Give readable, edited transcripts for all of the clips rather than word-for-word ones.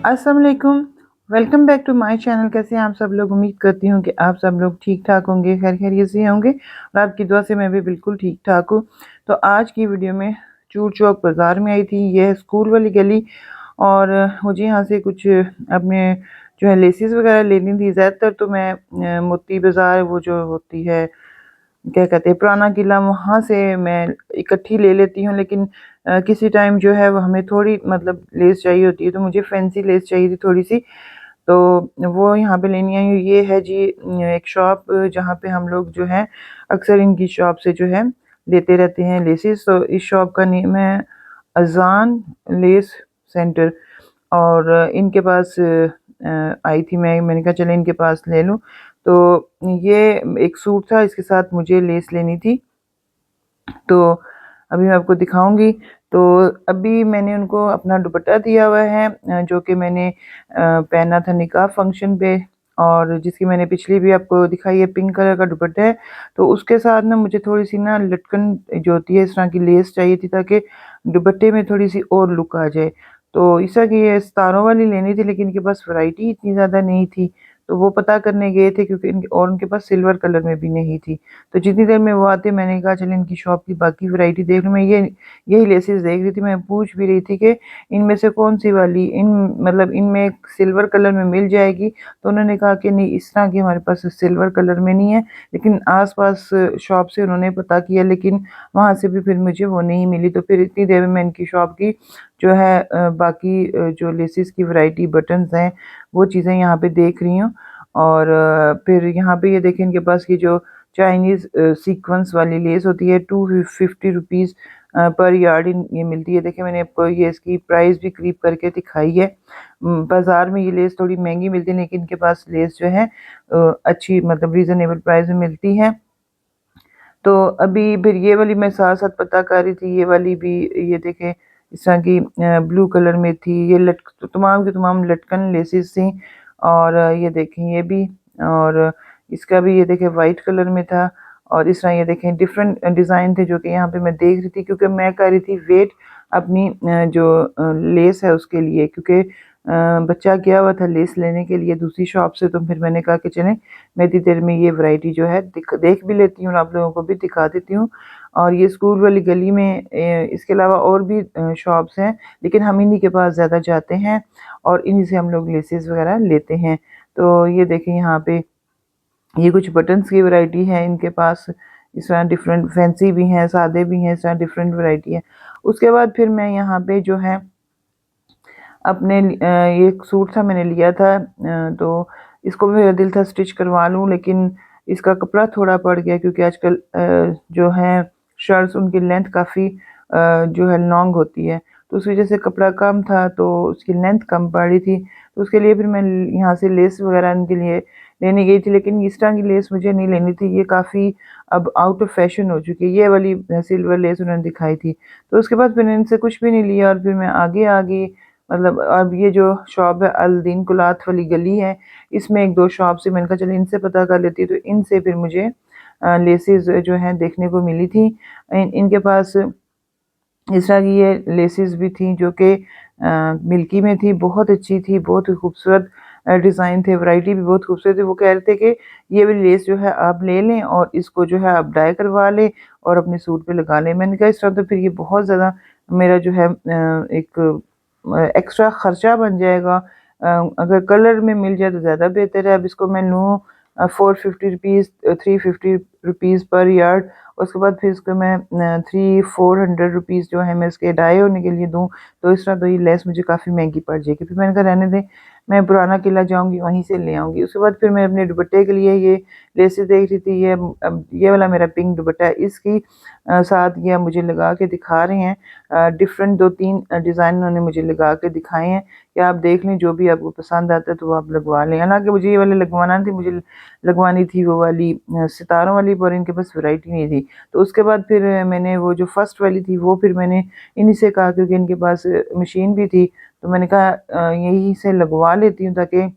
अस्सलाम वालेकुम। Welcome back to my channel. कैसे हैं आप सब लोग? उम्मीद करती हूँ कि आप सब लोग ठीक ठाक होंगे, खैर खैरियत से होंगे और आपकी दुआ से मैं भी बिल्कुल ठीक ठाक हूँ। तो आज की वीडियो में चूर चौक बाज़ार में आई थी, यह है स्कूल वाली गली। और मुझे यहाँ से कुछ अपने जो है लेसिस वगैरह लेनी थी। ज़्यादातर तो मैं मोती बाज़ार, वो जो होती है क्या कहते हैं, पुराना किला, वहाँ से मैं इकट्ठी ले लेती हूँ। लेकिन किसी टाइम जो है वो हमें थोड़ी मतलब लेस चाहिए होती है, तो मुझे फैंसी लेस चाहिए थी थोड़ी सी, तो वो यहाँ पे लेनी आई हूँ। ये है जी एक शॉप जहाँ पे हम लोग जो है अक्सर इनकी शॉप से जो है लेते रहते हैं लेसेस। तो इस शॉप का नेम है अजान लेस सेंटर। और इनके पास आई थी मैंने कहा चले इनके पास ले लूँ। तो ये एक सूट था, इसके साथ मुझे लेस लेनी थी, तो अभी मैं आपको दिखाऊंगी। तो अभी मैंने उनको अपना दुपट्टा दिया हुआ है जो कि मैंने पहना था निकाह फंक्शन पे, और जिसकी मैंने पिछली भी आपको दिखाई है, पिंक कलर का दुपट्टा है। तो उसके साथ ना मुझे थोड़ी सी ना लटकन जो होती है इस तरह की लेस चाहिए थी, ताकि दुपट्टे में थोड़ी सी और लुक आ जाए। तो इस तरह की ये सितारों वाली लेनी थी, लेकिन इनके पास वैरायटी इतनी ज़्यादा नहीं थी, तो वो पता करने गए थे क्योंकि उनके पास सिल्वर कलर में भी नहीं थी। तो जितनी देर में वो आते, मैंने कहा चल इनकी शॉप की बाकी वैरायटी देख लूँ। मैं यही लेसेस देख रही थी, मैं पूछ भी रही थी कि इनमें से कौन सी वाली मतलब इनमें सिल्वर कलर में मिल जाएगी। तो उन्होंने कहा कि नहीं, इस तरह की हमारे पास सिल्वर कलर में नहीं है। लेकिन आसपास शॉप से उन्होंने पता किया, लेकिन वहाँ से भी फिर मुझे वो नहीं मिली। तो फिर इतनी देर में मैं इनकी शॉप की जो है बाकी जो लेसेस की वैरायटी, बटन्स हैं, वो चीज़ें यहाँ पे देख रही हूँ। और फिर यहाँ पे ये देखें, इनके पास की जो चाइनीज़ सीक्वेंस वाली लेस होती है, 250 रुपीज़ पर यार्ड ये मिलती है। देखिए मैंने आपको ये इसकी प्राइस भी करीब करके दिखाई है। बाज़ार में ये लेस थोड़ी महंगी मिलती है, लेकिन इनके पास लेस जो है अच्छी मतलब रीज़नेबल प्राइस में मिलती है। तो अभी फिर ये वाली मैं साथ साथ पता कर रही थी, ये वाली भी ये देखें इस तरह की ब्लू कलर में थी। ये तो तमाम की तमाम लटकन लेसेस थी। और ये देखें ये भी, और इसका भी ये देखें वाइट कलर में था। और इस तरह ये देखें डिफरेंट डिज़ाइन थे जो कि यहाँ पे मैं देख रही थी, क्योंकि मैं कर रही थी वेट अपनी जो लेस है उसके लिए, क्योंकि बच्चा गया हुआ था लेस लेने के लिए दूसरी शॉप से। तो फिर मैंने कहा कि चलें मैं इतनी देर में ये वैरायटी जो है देख भी लेती हूँ और आप लोगों को भी दिखा देती हूँ। और ये स्कूल वाली गली में इसके अलावा और भी शॉप्स हैं, लेकिन हम इन्हीं के पास ज़्यादा जाते हैं और इन्हीं से हम लोग लेसेस वगैरह लेते हैं। तो ये देखें यहाँ पे ये कुछ बटन्स की वैरायटी है इनके पास। इस तरह डिफरेंट फैंसी भी हैं, सादे भी हैं, इस तरह डिफरेंट वैरायटी है। उसके बाद फिर मैं यहाँ पे जो है अपने ये एक सूट था मैंने लिया था, तो इसको भी मेरा दिल था स्टिच करवा लूँ, लेकिन इसका कपड़ा थोड़ा पड़ गया, क्योंकि आजकल जो है शर्ट्स उनकी लेंथ काफ़ी जो है लॉन्ग होती है, तो उस वजह से कपड़ा कम था, तो उसकी लेंथ कम पड़ रही थी। तो उसके लिए फिर मैं यहाँ से लेस वगैरह इनके लिए लेने गई थी, लेकिन इस तरह की लेस मुझे नहीं लेनी थी। ये काफ़ी अब आउट ऑफ फैशन हो चुकी है, ये वाली सिल्वर लेस उन्होंने दिखाई थी। तो उसके बाद मैंने इनसे कुछ भी नहीं लिया और फिर मैं आगे आ गई। मतलब अब ये जो शॉप है अल-दीन कुलाथ वाली गली है, इसमें एक दो शॉप से मैंने कहा चलो इनसे पता कर लेती हूँ। तो इनसे फिर मुझे लेसेस जो हैं देखने को मिली थी। इनके पास इस तरह की ये लेसेस भी थी जो कि मिल्की में थी, बहुत अच्छी थी, बहुत ही खूबसूरत डिज़ाइन थे, वैरायटी भी बहुत खूबसूरत थी। वो कह रहे थे कि ये वाली लेस जो है आप ले लें और इसको जो है आप डाई करवा लें और अपने सूट पे लगा लें। मैंने कहा इस तरह तो फिर ये बहुत ज़्यादा मेरा जो है एक एक्स्ट्रा ख़र्चा बन जाएगा। अगर कलर में मिल जाए तो ज़्यादा बेहतर है। अब इसको मैं लूँ 450 रुपीज़ 350 रुपीज़ पर यार्ड, उसके बाद फिर इसको मैं 300-400 रुपीज़ जो है मैं इसके डाई होने के लिए दूँ, तो इस तरह तो ये लेस मुझे काफ़ी महंगी पड़ जाएगी। फिर मैंने कहा रहने दें, मैं पुराना किला जाऊँगी वहीं से ले आऊँगी। उसके बाद फिर मैं अपने दुपट्टे के लिए ये लेसेस देख रही थी। ये अब ये वाला मेरा पिंक दुपट्टा है, इसकी साथ ये मुझे लगा के दिखा रहे हैं। डिफरेंट 2-3 डिज़ाइन उन्होंने मुझे लगा के दिखाए हैं कि आप देख लें, जो भी आपको पसंद आता है तो वो आप लगवा लें। हालाँकि मुझे ये वाले लगवाना नहीं थी, मुझे लगवानी थी वो वाली सितारों वाली, पर इनके पास वैरायटी नहीं थी। तो उसके बाद फिर मैंने वो जो फर्स्ट वाली थी वो फिर मैंने इन्हीं से कहा, क्योंकि इनके पास मशीन भी थी, तो मैंने कहा यहीं से लगवा लेती हूँ ताकि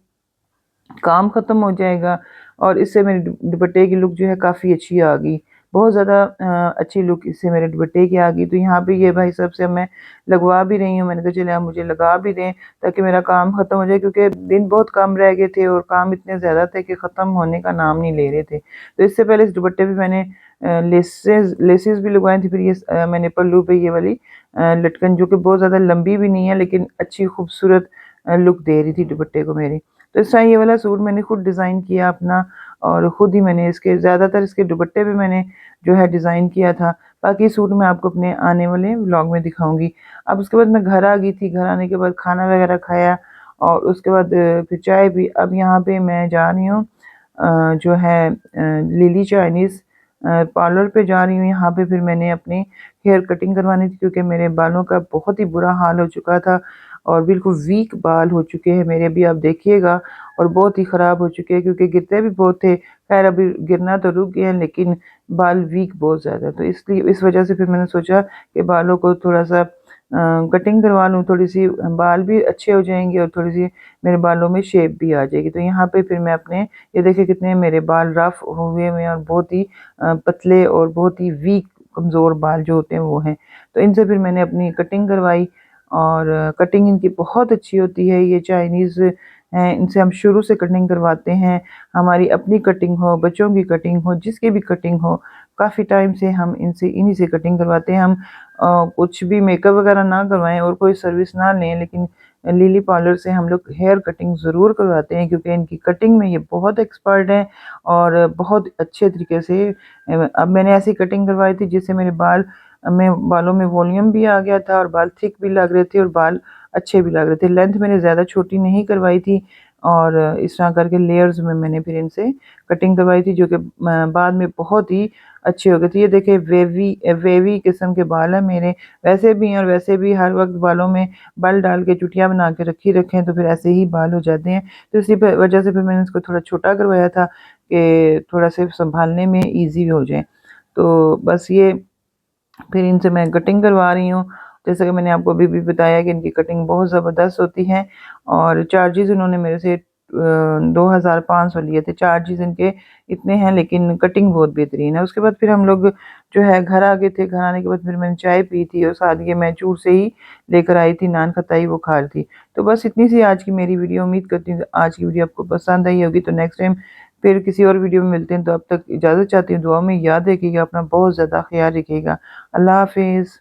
काम ख़त्म हो जाएगा और इससे मेरे दुपट्टे की लुक जो है काफ़ी अच्छी आ गई। बहुत ज़्यादा अच्छी लुक इससे मेरे दुपट्टे की आ गई। तो यहाँ पे ये भाई साहब से मैं लगवा भी रही हूँ, मैंने कहा चले आप मुझे लगा भी दें ताकि मेरा काम ख़त्म हो जाए, क्योंकि दिन बहुत कम रह गए थे और काम इतने ज़्यादा थे कि ख़त्म होने का नाम नहीं ले रहे थे। तो इससे पहले इस दुपट्टे पे मैंने लेसेस भी लगवाई थी। फिर ये मैंने पल्लू पे ये वाली लटकन, जो कि बहुत ज़्यादा लंबी भी नहीं है लेकिन अच्छी खूबसूरत लुक दे रही थी दुपट्टे को मेरे। तो इस तरह ये वाला सूट मैंने खुद डिज़ाइन किया अपना, और ख़ुद ही मैंने इसके ज़्यादातर इसके दुपट्टे पे मैंने जो है डिज़ाइन किया था। बाकी सूट मैं आपको अपने आने वाले व्लॉग में दिखाऊंगी। अब उसके बाद मैं घर आ गई थी, घर आने के बाद खाना वगैरह खाया और उसके बाद फिर चाय भी। अब यहाँ पे मैं जा रही हूँ जो है लिली चाइनीज़ पार्लर पे जा रही हूँ। यहाँ पे फिर मैंने अपनी हेयर कटिंग करवानी थी, क्योंकि मेरे बालों का बहुत ही बुरा हाल हो चुका था और बिल्कुल वीक बाल हो चुके हैं मेरे भी, आप देखिएगा, और बहुत ही ख़राब हो चुके हैं क्योंकि गिरते भी बहुत थे। खैर अभी गिरना तो रुक गया है लेकिन बाल वीक बहुत ज़्यादा, तो इसलिए इस वजह से फिर मैंने सोचा कि बालों को थोड़ा सा कटिंग करवा लूँ, थोड़ी सी बाल भी अच्छे हो जाएंगे और थोड़ी सी मेरे बालों में शेप भी आ जाएगी। तो यहाँ पे फिर मैं अपने, ये देखिए कितने मेरे बाल रफ हुए हुए हैं और बहुत ही पतले और बहुत ही वीक कमज़ोर बाल जो होते हैं वो हैं। तो इनसे फिर मैंने अपनी कटिंग करवाई और कटिंग इनकी बहुत अच्छी होती है। ये चाइनीज़ हैं, इनसे हम शुरू से कटिंग करवाते हैं। हमारी अपनी कटिंग हो, बच्चों की कटिंग हो, जिसकी भी कटिंग हो, काफ़ी टाइम से हम इन्हीं से कटिंग करवाते हैं। हम कुछ भी मेकअप वगैरह ना करवाएं और कोई सर्विस ना लें, लेकिन लिली पार्लर से हम लोग हेयर कटिंग ज़रूर करवाते हैं, क्योंकि इनकी कटिंग में ये बहुत एक्सपर्ट हैं और बहुत अच्छे तरीके से। अब मैंने ऐसी कटिंग करवाई थी जिससे मेरे बालों में वॉल्यूम भी आ गया था और बाल थिक भी लग रहे थे और बाल अच्छे भी लग रहे थे। लेंथ मैंने ज़्यादा छोटी नहीं करवाई थी और इस तरह करके लेयर्स में मैंने फिर इनसे कटिंग करवाई थी, जो कि बाद में बहुत ही अच्छे हो गए थे। ये देखिए वेवी वेवी किस्म के बाल हैं मेरे, वैसे भी हैं और वैसे भी हर वक्त बालों में बाल डाल के चुटियाँ बना के रखे हैं तो फिर ऐसे ही बाल हो जाते हैं। तो इसी वजह से फिर मैंने इसको थोड़ा छोटा करवाया था कि थोड़ा से संभालने में ईजी हो जाए। तो बस ये फिर इनसे मैं कटिंग करवा रही हूँ। जैसा कि मैंने आपको अभी भी बताया कि इनकी कटिंग बहुत ज़बरदस्त होती है और चार्जेज़ इन्होंने मेरे से 2500 लिए थे। चार्जेज़ इनके इतने हैं लेकिन कटिंग बहुत बेहतरीन है। उसके बाद फिर हम लोग जो है घर आ गए थे। घर आने के बाद फिर मैंने चाय पी थी और साथ ये मैं चूर से ही लेकर आई थी, नान खताई वो खा रही थी। तो बस इतनी सी आज की मेरी वीडियो। उम्मीद करती हूँ आज की वीडियो आपको पसंद आई होगी। तो नेक्स्ट टाइम फिर किसी और वीडियो में मिलते हैं। तो अब तक इजाज़त चाहती हूँ। दुआ में याद रखिएगा, अपना बहुत ज़्यादा ख्याल रखिएगा। अल्लाह हाफ़िज़।